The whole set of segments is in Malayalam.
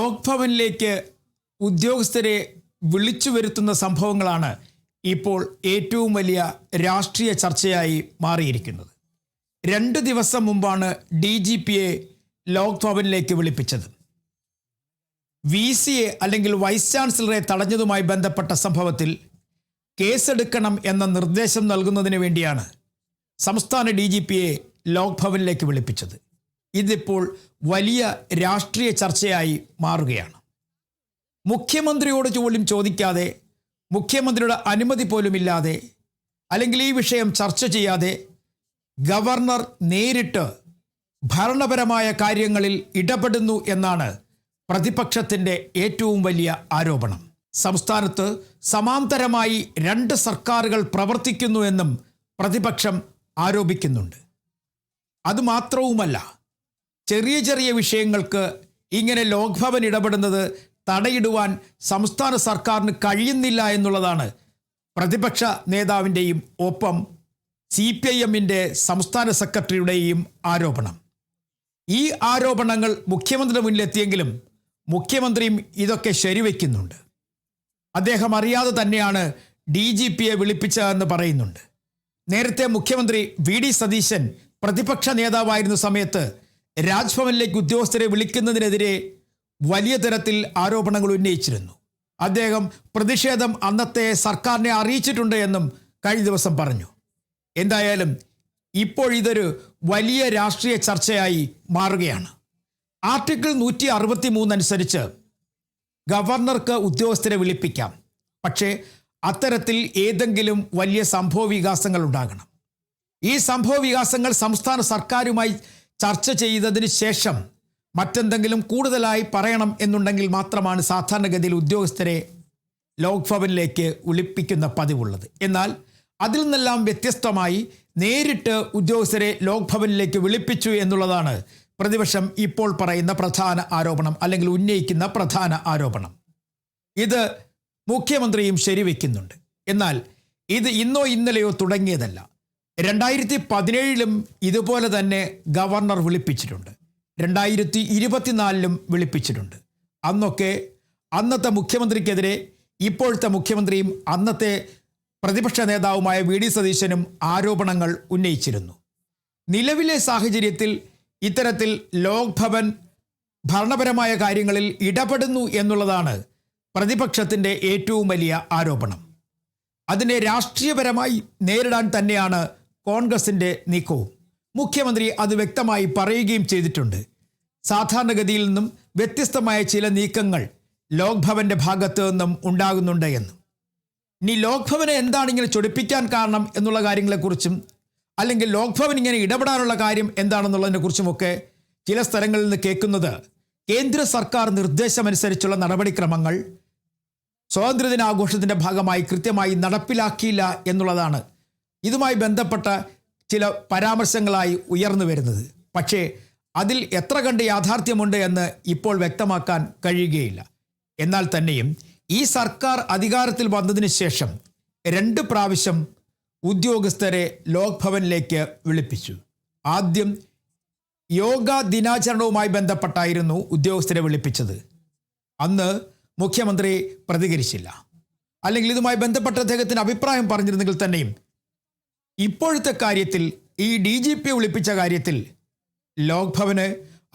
ലോക് ഭവനിലേക്ക് ഉദ്യോഗസ്ഥരെ വിളിച്ചു വരുത്തുന്ന സംഭവങ്ങളാണ് ഇപ്പോൾ ഏറ്റവും വലിയ രാഷ്ട്രീയ ചർച്ചയായി മാറിയിരിക്കുന്നത്. 2 ദിവസം മുമ്പാണ് DGPയെ ലോക് ഭവനിലേക്ക് വിളിപ്പിച്ചത്. VCയെ അല്ലെങ്കിൽ വൈസ് ചാൻസലറെ തടഞ്ഞതുമായി ബന്ധപ്പെട്ട സംഭവത്തിൽ കേസെടുക്കണം എന്ന നിർദ്ദേശം നൽകുന്നതിന് വേണ്ടിയാണ് സംസ്ഥാന DGPയെ ലോക് ഭവനിലേക്ക് വിളിപ്പിച്ചത്. ഇതിപ്പോൾ വലിയ രാഷ്ട്രീയ ചർച്ചയായി മാറുകയാണ്. മുഖ്യമന്ത്രിയോട് പോലും ചോദിക്കാതെ, മുഖ്യമന്ത്രിയുടെ അനുമതി പോലുമില്ലാതെ, അല്ലെങ്കിൽ ഈ വിഷയം ചർച്ച ചെയ്യാതെ ഗവർണർ നേരിട്ട് ഭരണപരമായ കാര്യങ്ങളിൽ ഇടപെടുന്നു എന്നാണ് പ്രതിപക്ഷത്തിൻ്റെ ഏറ്റവും വലിയ ആരോപണം. സംസ്ഥാനത്ത് സമാന്തരമായി 2 സർക്കാരുകൾ പ്രവർത്തിക്കുന്നു എന്നും പ്രതിപക്ഷം ആരോപിക്കുന്നുണ്ട്. അതുമാത്രവുമല്ല, ചെറിയ ചെറിയ വിഷയങ്ങൾക്ക് ഇങ്ങനെ ലോക് ഭവൻ ഇടപെടുന്നത് തടയിടുവാൻ സംസ്ഥാന സർക്കാരിന് കഴിയുന്നില്ല എന്നുള്ളതാണ് പ്രതിപക്ഷ നേതാവിൻ്റെയും ഒപ്പം CPIMൻ്റെ സംസ്ഥാന സെക്രട്ടറിയുടെയും ആരോപണം. ഈ ആരോപണങ്ങൾ മുഖ്യമന്ത്രിയുടെ മുന്നിലെത്തിയെങ്കിലും മുഖ്യമന്ത്രിയും ഇതൊക്കെ ശരിവെക്കുന്നുണ്ട്. അദ്ദേഹം അറിയാതെ തന്നെയാണ് DGPയെ വിളിപ്പിച്ചതെന്ന് പറയുന്നുണ്ട്. നേരത്തെ മുഖ്യമന്ത്രി VD സതീശൻ പ്രതിപക്ഷ നേതാവായിരുന്ന സമയത്ത് രാജ്ഭവനിലേക്ക് ഉദ്യോഗസ്ഥരെ വിളിക്കുന്നതിനെതിരെ വലിയ തരത്തിൽ ആരോപണങ്ങൾ ഉന്നയിച്ചിരുന്നു. അദ്ദേഹം പ്രതിഷേധം അന്നത്തെ സർക്കാരിനെ അറിയിച്ചിട്ടുണ്ട് എന്നും കഴിഞ്ഞ ദിവസം പറഞ്ഞു. എന്തായാലും ഇപ്പോൾ ഇതൊരു വലിയ രാഷ്ട്രീയ ചർച്ചയായി മാറുകയാണ്. ആർട്ടിക്കിൾ 163 അനുസരിച്ച് ഗവർണർക്ക് ഉദ്യോഗസ്ഥരെ വിളിപ്പിക്കാം. പക്ഷേ അത്തരത്തിൽ ഏതെങ്കിലും വലിയ സംഭവ വികാസങ്ങൾ ഉണ്ടാകണം. ഈ സംഭവ വികാസങ്ങൾ സംസ്ഥാന സർക്കാരുമായി ചർച്ച ചെയ്തതിന് ശേഷം മറ്റെന്തെങ്കിലും കൂടുതലായി പറയണം എന്നുണ്ടെങ്കിൽ മാത്രമാണ് സാധാരണഗതിയിൽ ഉദ്യോഗസ്ഥരെ ലോക് ഭവനിലേക്ക് വിളിപ്പിക്കുന്ന പതിവുള്ളത്. എന്നാൽ അതിൽ നിന്നെല്ലാം വ്യത്യസ്തമായി നേരിട്ട് ഉദ്യോഗസ്ഥരെ ലോക് ഭവനിലേക്ക് വിളിപ്പിച്ചു എന്നുള്ളതാണ് പ്രതിപക്ഷം ഇപ്പോൾ പറയുന്ന പ്രധാന ആരോപണം, അല്ലെങ്കിൽ ഉന്നയിക്കുന്ന പ്രധാന ആരോപണം. ഇത് മുഖ്യമന്ത്രിയും ശരിവെക്കുന്നുണ്ട്. എന്നാൽ ഇത് ഇന്നോ ഇന്നലെയോ തുടങ്ങിയതല്ല. 2017 ഇതുപോലെ തന്നെ ഗവർണർ വിളിപ്പിച്ചിട്ടുണ്ട്. 2024 വിളിപ്പിച്ചിട്ടുണ്ട്. അന്നൊക്കെ അന്നത്തെ മുഖ്യമന്ത്രിക്കെതിരെ ഇപ്പോഴത്തെ മുഖ്യമന്ത്രിയും അന്നത്തെ പ്രതിപക്ഷ നേതാവുമായ VD സതീശനും ആരോപണങ്ങൾ ഉന്നയിച്ചിരുന്നു. നിലവിലെ സാഹചര്യത്തിൽ ഇത്തരത്തിൽ ലോക് ഭവൻ ഭരണപരമായ കാര്യങ്ങളിൽ ഇടപെടുന്നു എന്നുള്ളതാണ് പ്രതിപക്ഷത്തിൻ്റെ ഏറ്റവും വലിയ ആരോപണം. അതിനെ രാഷ്ട്രീയപരമായി നേരിടാൻ തന്നെയാണ് കോൺഗ്രസിൻ്റെ നീക്കവും. മുഖ്യമന്ത്രി അത് വ്യക്തമായി പറയുകയും ചെയ്തിട്ടുണ്ട്. സാധാരണഗതിയിൽ നിന്നും വ്യത്യസ്തമായ ചില നീക്കങ്ങൾ ലോക് ഭവൻ്റെ ഭാഗത്ത് നിന്നും ഉണ്ടാകുന്നുണ്ട് എന്നും, ഇനി ലോക് ഭവനെ എന്താണ് ഇങ്ങനെ ചൊടിപ്പിക്കാൻ കാരണം എന്നുള്ള കാര്യങ്ങളെക്കുറിച്ചും, അല്ലെങ്കിൽ ലോക് ഭവൻ ഇങ്ങനെ ഇടപെടാനുള്ള കാര്യം എന്താണെന്നുള്ളതിനെക്കുറിച്ചുമൊക്കെ ചില സ്ഥലങ്ങളിൽ നിന്ന് കേൾക്കുന്നത് കേന്ദ്ര സർക്കാർ നിർദ്ദേശമനുസരിച്ചുള്ള നടപടിക്രമങ്ങൾ സ്വാതന്ത്ര്യദിനാഘോഷത്തിൻ്റെ ഭാഗമായി കൃത്യമായി നടപ്പിലാക്കിയില്ല എന്നുള്ളതാണ് ഇതുമായി ബന്ധപ്പെട്ട ചില പരാമർശങ്ങളായി ഉയർന്നു വരുന്നത്. പക്ഷേ അതിൽ എത്ര കണ്ട് യാഥാർത്ഥ്യമുണ്ട് എന്ന് ഇപ്പോൾ വ്യക്തമാക്കാൻ കഴിയുകയില്ല. എന്നാൽ തന്നെയും ഈ സർക്കാർ അധികാരത്തിൽ വന്നതിന് ശേഷം 2 പ്രാവശ്യം ഉദ്യോഗസ്ഥരെ ലോക് ഭവനിലേക്ക് വിളിപ്പിച്ചു. ആദ്യം യോഗ ദിനാചരണവുമായി ബന്ധപ്പെട്ടായിരുന്നു ഉദ്യോഗസ്ഥരെ വിളിപ്പിച്ചത്. അന്ന് മുഖ്യമന്ത്രി പ്രതികരിച്ചില്ല, അല്ലെങ്കിൽ ഇതുമായി ബന്ധപ്പെട്ട അദ്ദേഹത്തിന് അഭിപ്രായം പറഞ്ഞിരുന്നെങ്കിൽ തന്നെയും ഇപ്പോഴത്തെ കാര്യത്തിൽ ഈ DGPയെ വിളിപ്പിച്ച കാര്യത്തിൽ ലോക് ഭവന്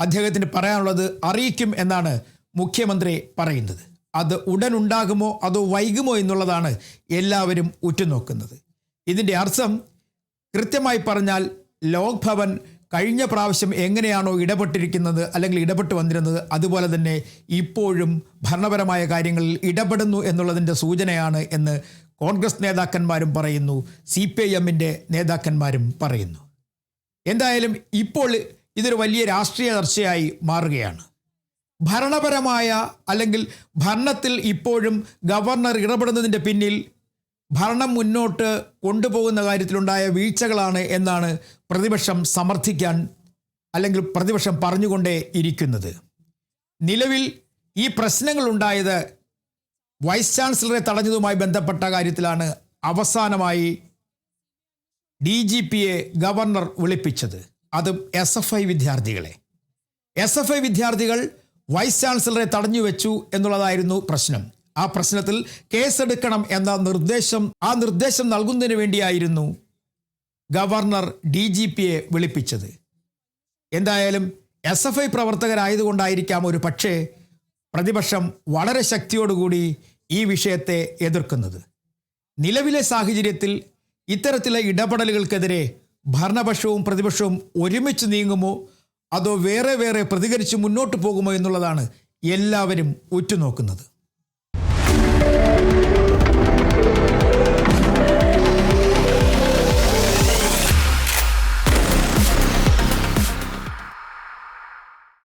അദ്ദേഹത്തിന് പറയാനുള്ളത് അറിയിക്കും എന്നാണ് മുഖ്യമന്ത്രി പറയുന്നത്. അത് ഉടൻ ഉണ്ടാകുമോ അതോ വൈകുമോ എന്നുള്ളതാണ് എല്ലാവരും ഉറ്റുനോക്കുന്നത്. ഇതിൻ്റെ അർത്ഥം കൃത്യമായി പറഞ്ഞാൽ ലോക് ഭവൻ കഴിഞ്ഞ പ്രാവശ്യം എങ്ങനെയാണോ ഇടപെട്ടിരിക്കുന്നത്, അല്ലെങ്കിൽ ഇടപെട്ട് വന്നിരുന്നത്, അതുപോലെ തന്നെ ഇപ്പോഴും ഭരണപരമായ കാര്യങ്ങളിൽ ഇടപെടുന്നു എന്നുള്ളതിൻ്റെ സൂചനയാണ് എന്ന് കോൺഗ്രസ് നേതാക്കന്മാരും പറയുന്നു, CPIMൻ്റെ നേതാക്കന്മാരും പറയുന്നു. എന്തായാലും ഇപ്പോൾ ഇതൊരു വലിയ രാഷ്ട്രീയ ചർച്ചയായി മാറുകയാണ്. ഭരണപരമായ, അല്ലെങ്കിൽ ഭരണത്തിൽ ഇപ്പോഴും ഗവർണർ ഇടപെടുന്നതിൻ്റെ പിന്നിൽ ഭരണം മുന്നോട്ട് കൊണ്ടുപോകുന്ന കാര്യത്തിലുണ്ടായ വീഴ്ചകളാണ് എന്നാണ് പ്രതിപക്ഷം സമർത്ഥിക്കാൻ, അല്ലെങ്കിൽ പ്രതിപക്ഷം പറഞ്ഞുകൊണ്ടേ ഇരിക്കുന്നത്. നിലവിൽ ഈ പ്രശ്നങ്ങളുണ്ടായത് വൈസ് ചാൻസലറെ തടഞ്ഞതുമായി ബന്ധപ്പെട്ട കാര്യത്തിലാണ് അവസാനമായി DGPയെ ഗവർണർ വിളിപ്പിച്ചത്. അതും SFI വിദ്യാർത്ഥികളെ. SFI വിദ്യാർത്ഥികൾ വൈസ് ചാൻസലറെ തടഞ്ഞു വെച്ചു എന്നുള്ളതായിരുന്നു പ്രശ്നം. ആ പ്രശ്നത്തിൽ കേസെടുക്കണം എന്ന നിർദ്ദേശം നൽകുന്നതിന് വേണ്ടിയായിരുന്നു ഗവർണർ DGPയെ വിളിപ്പിച്ചത്. എന്തായാലും SFI പ്രവർത്തകരായതുകൊണ്ടായിരിക്കാം ഒരു പക്ഷേ പ്രതിപക്ഷം വളരെ ശക്തിയോടുകൂടി ഈ വിഷയത്തെ എതിർക്കുന്നത്. നിലവിലെ സാഹചര്യത്തിൽ ഇത്തരത്തിലെ ഇടപെടലുകൾക്കെതിരെ ഭരണപക്ഷവും പ്രതിപക്ഷവും ഒരുമിച്ച് നീങ്ങുമോ അതോ വേറെ വേറെ പ്രതികരിച്ച് മുന്നോട്ട് പോകുമോ എന്നുള്ളതാണ് എല്ലാവരും ഉറ്റുനോക്കുന്നത്.